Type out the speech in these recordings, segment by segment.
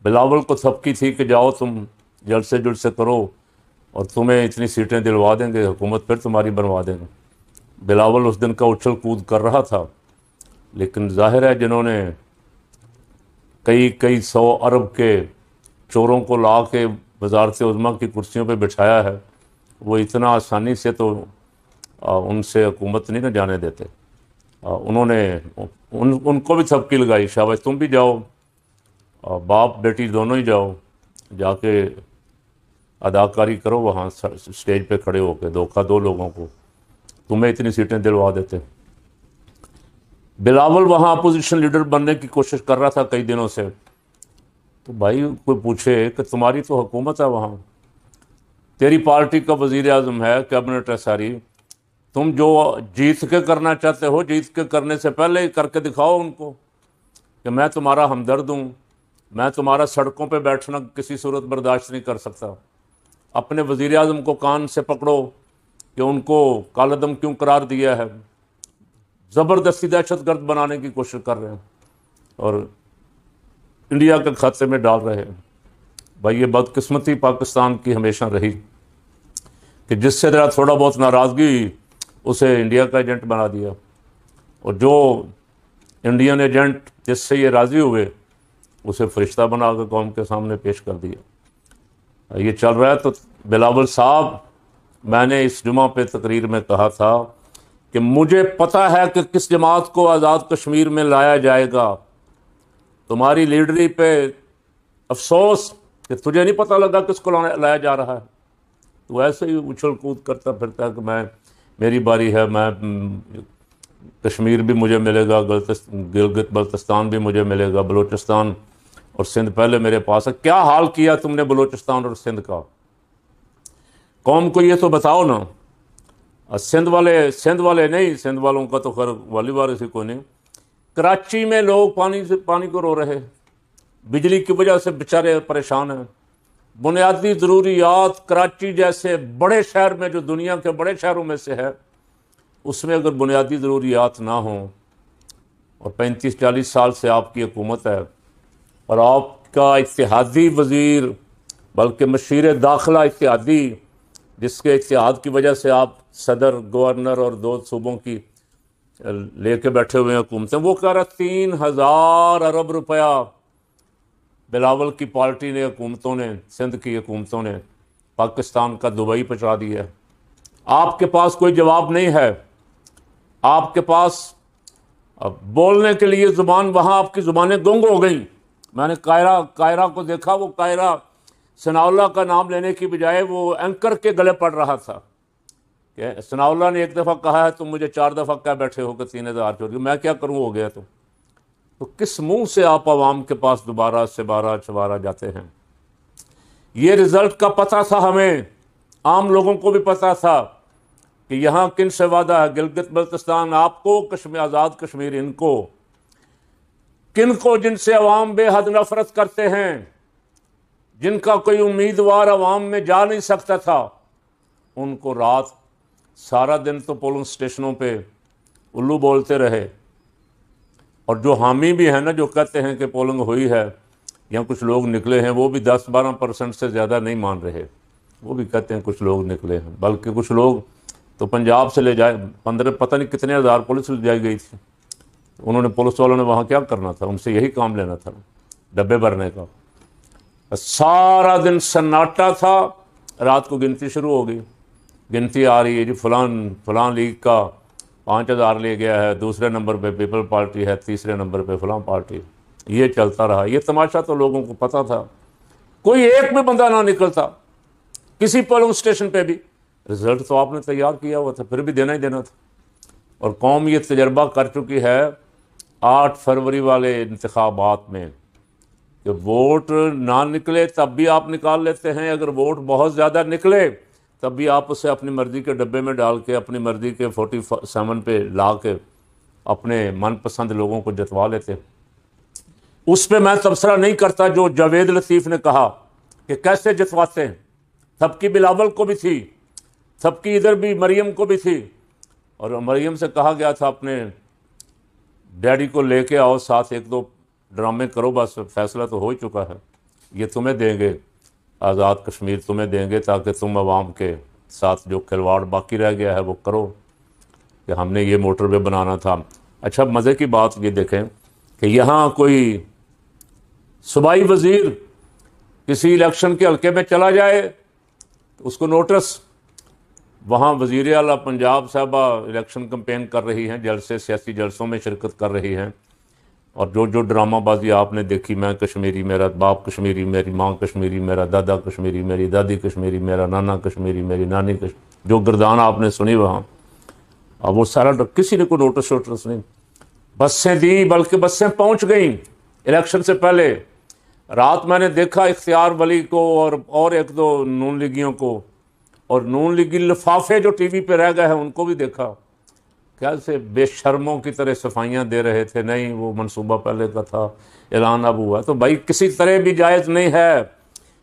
بلاول کو تھپکی تھی کہ جاؤ تم جلد سے جلد سے کرو اور تمہیں اتنی سیٹیں دلوا دیں گے، حکومت پھر تمہاری بنوا دیں گے۔ بلاول اس دن کا اچھل کود کر رہا تھا، لیکن ظاہر ہے جنہوں نے کئی سو ارب کے چوروں کو لا کے وزارت عظمیٰ کی کرسیوں پہ بٹھایا ہے، وہ اتنا آسانی سے تو ان سے حکومت نہیں نہ جانے دیتے۔ انہوں نے ان کو بھی تھپکی لگائی، شاباش تم بھی جاؤ، باپ بیٹی دونوں ہی جاؤ، جا کے اداکاری کرو وہاں اسٹیج پہ کھڑے ہو کے، دھوکہ دو لوگوں کو، تمہیں اتنی سیٹیں دلوا دیتے۔ بلاول وہاں اپوزیشن لیڈر بننے کی کوشش کر رہا تھا کئی دنوں سے، تو بھائی کوئی پوچھے کہ تمہاری تو حکومت ہے وہاں، تیری پارٹی کا وزیر اعظم ہے، کیبنٹ ہے ساری، تم جو جیت کے کرنا چاہتے ہو جیت کے کرنے سے پہلے ہی کر کے دکھاؤ ان کو کہ میں تمہارا ہمدرد ہوں، میں تمہارا سڑکوں پہ بیٹھنا کسی صورت برداشت نہیں کر سکتا۔ اپنے وزیر اعظم کو کان سے پکڑو کہ ان کو کالعدم کیوں قرار دیا ہے، زبردستی دہشت گرد بنانے کی کوشش کر رہے ہیں اور انڈیا کے کھاتے میں ڈال رہے ہیں۔ بھائی یہ بدقسمتی پاکستان کی ہمیشہ رہی کہ جس سے ذرا تھوڑا بہت ناراضگی ہوئی اسے انڈیا کا ایجنٹ بنا دیا، اور جو انڈین ایجنٹ جس سے یہ راضی ہوئے اسے فرشتہ بنا کے قوم کے سامنے پیش کر دیا۔ یہ چل رہا ہے۔ تو بلاول صاحب، میں نے اس جمعہ پہ تقریر میں کہا تھا کہ مجھے پتہ ہے کہ کس جماعت کو آزاد کشمیر میں لایا جائے گا، تمہاری لیڈری پہ افسوس کہ تجھے نہیں پتہ لگا کس کو لایا جا رہا ہے۔ تو ایسے ہی اچھل کود کرتا پھرتا ہے کہ میری باری ہے، میں کشمیر بھی مجھے ملے گا، گلگت بلتستان بھی مجھے ملے گا، بلوچستان اور سندھ پہلے میرے پاس ہے۔ کیا حال کیا تم نے بلوچستان اور سندھ کا؟ قوم کو یہ تو بتاؤ نا۔ سندھ والے نہیں، سندھ والوں کا تو خیر والی وارث ہی کوئی نہیں۔ کراچی میں لوگ پانی کو رو رہے، بجلی کی وجہ سے بیچارے پریشان ہیں۔ بنیادی ضروریات کراچی جیسے بڑے شہر میں، جو دنیا کے بڑے شہروں میں سے ہے، اس میں اگر بنیادی ضروریات نہ ہوں، اور 35-40 سال سے آپ کی حکومت ہے اور آپ کا اتحادی وزیر بلکہ مشیر داخلہ اتحادی، جس کے اتحاد کی وجہ سے آپ صدر، گورنر اور 2 صوبوں کی لے کے بیٹھے ہوئے ہیں حکومتیں، وہ کہہ رہا 3000 ارب روپیہ بلاول کی پارٹی نے، حکومتوں نے، سندھ کی حکومتوں نے پاکستان کا دبئی پہنچا دیا ہے۔ آپ کے پاس کوئی جواب نہیں ہے، آپ کے پاس بولنے کے لیے زبان، وہاں آپ کی زبانیں گنگ ہو گئیں۔ میں نے قاہرہ کو دیکھا، وہ قاہرہ ثناء اللہ کا نام لینے کی بجائے وہ اینکر کے گلے پڑ رہا تھا کہ ثناء اللہ نے ایک دفعہ کہا ہے تم مجھے 4 دفعہ کہہ بیٹھے ہو کہ 3000 چوری، میں کیا کروں، ہو گیا تو کس منہ سے آپ عوام کے پاس دوبارہ سے بارہ جاتے ہیں؟ یہ رزلٹ کا پتہ تھا ہمیں، عام لوگوں کو بھی پتہ تھا کہ یہاں کن سے وعدہ ہے، گلگت بلتستان آپ کو، آزاد کشمیر ان کو، کن کو، جن سے عوام بے حد نفرت کرتے ہیں، جن کا کوئی امیدوار عوام میں جا نہیں سکتا تھا، ان کو رات سارا دن تو پولنگ سٹیشنوں پہ الو بولتے رہے، اور جو حامی بھی ہیں نا، جو کہتے ہیں کہ پولنگ ہوئی ہے، یا کچھ لوگ نکلے ہیں، وہ بھی 10-12% سے زیادہ نہیں مان رہے، وہ بھی کہتے ہیں کچھ لوگ نکلے ہیں، بلکہ کچھ لوگ تو پنجاب سے لے جائے 15 پتہ نہیں کتنے ہزار پولیس لے جائی گئی تھی، انہوں نے، پولیس والوں نے وہاں کیا کرنا تھا، ان سے یہی کام لینا تھا، ڈبے بھرنے کا۔ سارا دن سناٹا تھا، رات کو گنتی شروع ہو گئی، گنتی آ رہی ہے جی، فلان لیگ کا 5000 لے گیا ہے، دوسرے نمبر پہ پیپل پارٹی ہے، تیسرے نمبر پہ فلاں پارٹی، یہ چلتا رہا۔ یہ تماشا تو لوگوں کو پتہ تھا، کوئی ایک بھی بندہ نہ نکلتا کسی پولنگ اسٹیشن پہ بھی، رزلٹ تو آپ نے تیار کیا ہوا تھا، پھر بھی دینا ہی دینا تھا۔ اور قوم یہ تجربہ کر چکی ہے 8 فروری والے انتخابات میں کہ ووٹ نہ نکلے تب بھی آپ نکال لیتے ہیں، اگر ووٹ بہت زیادہ نکلے تب بھی آپ اسے اپنی مرضی کے ڈبے میں ڈال کے، اپنی مرضی کے 47 پہ لا کے اپنے من پسند لوگوں کو جتوا لیتے۔ اس پہ میں تبصرہ نہیں کرتا جو جاوید لطیف نے کہا کہ کیسے جتواتے ہیں، تھپکی بلاول کو بھی تھی، تھپکی ادھر بھی مریم کو بھی تھی، اور مریم سے کہا گیا تھا اپنے ڈیڈی کو لے کے آؤ ساتھ، 1-2 ڈرامے کرو، بس فیصلہ تو ہو ہی چکا ہے۔ یہ تمہیں دیں گے، آزاد کشمیر تمہیں دیں گے تاکہ تم عوام کے ساتھ جو کھلواڑ باقی رہ گیا ہے وہ کرو، کہ ہم نے یہ موٹر وے بنانا تھا۔ اچھا مزے کی بات یہ دیکھیں کہ یہاں کوئی صوبائی وزیر کسی الیکشن کے حلقے میں چلا جائے تو اس کو نوٹس، وہاں وزیر اعلیٰ پنجاب صاحبہ الیکشن کمپین کر رہی ہیں، جلسے سیاسی جلسوں میں شرکت کر رہی ہیں، اور جو ڈرامہ بازی آپ نے دیکھی، میں کشمیری، میرا باپ کشمیری، میری ماں کشمیری، میرا دادا کشمیری، میری دادی کشمیری، میرا نانا کشمیری، میری نانی کشمیری، جو گردان آپ نے سنی وہاں، اب وہ سارا کسی نے کوئی نوٹس ووٹس نہیں۔ بسیں دی، بلکہ بسیں پہنچ گئیں الیکشن سے پہلے۔ رات میں نے دیکھا اختیار ولی کو اور ایک دو نون لیگیوں کو، اور نون لیگی لفافے جو ٹی وی پہ رہ گئے ہیں ان کو بھی دیکھا، کیسے بے شرموں کی طرح صفائیاں دے رہے تھے، نہیں وہ منصوبہ پہلے کا تھا، اعلان اب ہوا۔ تو بھائی کسی طرح بھی جائز نہیں ہے،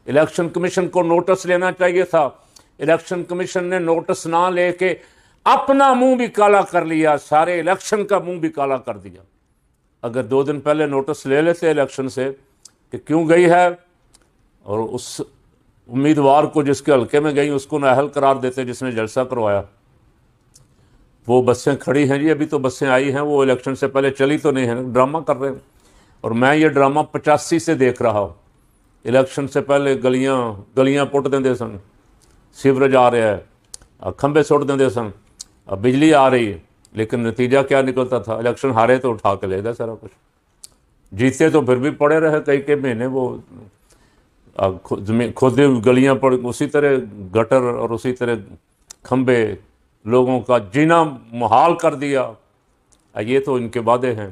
الیکشن کمیشن کو نوٹس لینا چاہیے تھا۔ الیکشن کمیشن نے نوٹس نہ لے کے اپنا منہ بھی کالا کر لیا، سارے الیکشن کا منہ بھی کالا کر دیا۔ اگر 2 دن پہلے نوٹس لے لیتے الیکشن سے کہ کیوں گئی ہے، اور اس امیدوار کو جس کے حلقے میں گئی اس کو نااہل قرار دیتے جس نے جلسہ کروایا۔ وہ بسیں کھڑی ہیں جی، ابھی تو بسیں آئی ہیں، وہ الیکشن سے پہلے چلی تو نہیں ہیں، ڈرامہ کر رہے ہیں۔ اور میں یہ ڈرامہ 85 سے دیکھ رہا ہوں۔ الیکشن سے پہلے گلیاں پٹ دیں دے سن، سیوریج آ رہا ہے، کھمبے سٹ دیں دے سن، بجلی آ رہی ہے، لیکن نتیجہ کیا نکلتا تھا؟ الیکشن ہارے تو اٹھا کے لے گا سارا کچھ، جیتے تو پھر بھی پڑے رہے کئی مہینے، وہ خود گلیاں پڑ، اسی طرح گٹر اور اسی طرح کھمبے، لوگوں کا جینا محال کر دیا۔ یہ تو ان کے وعدے ہیں۔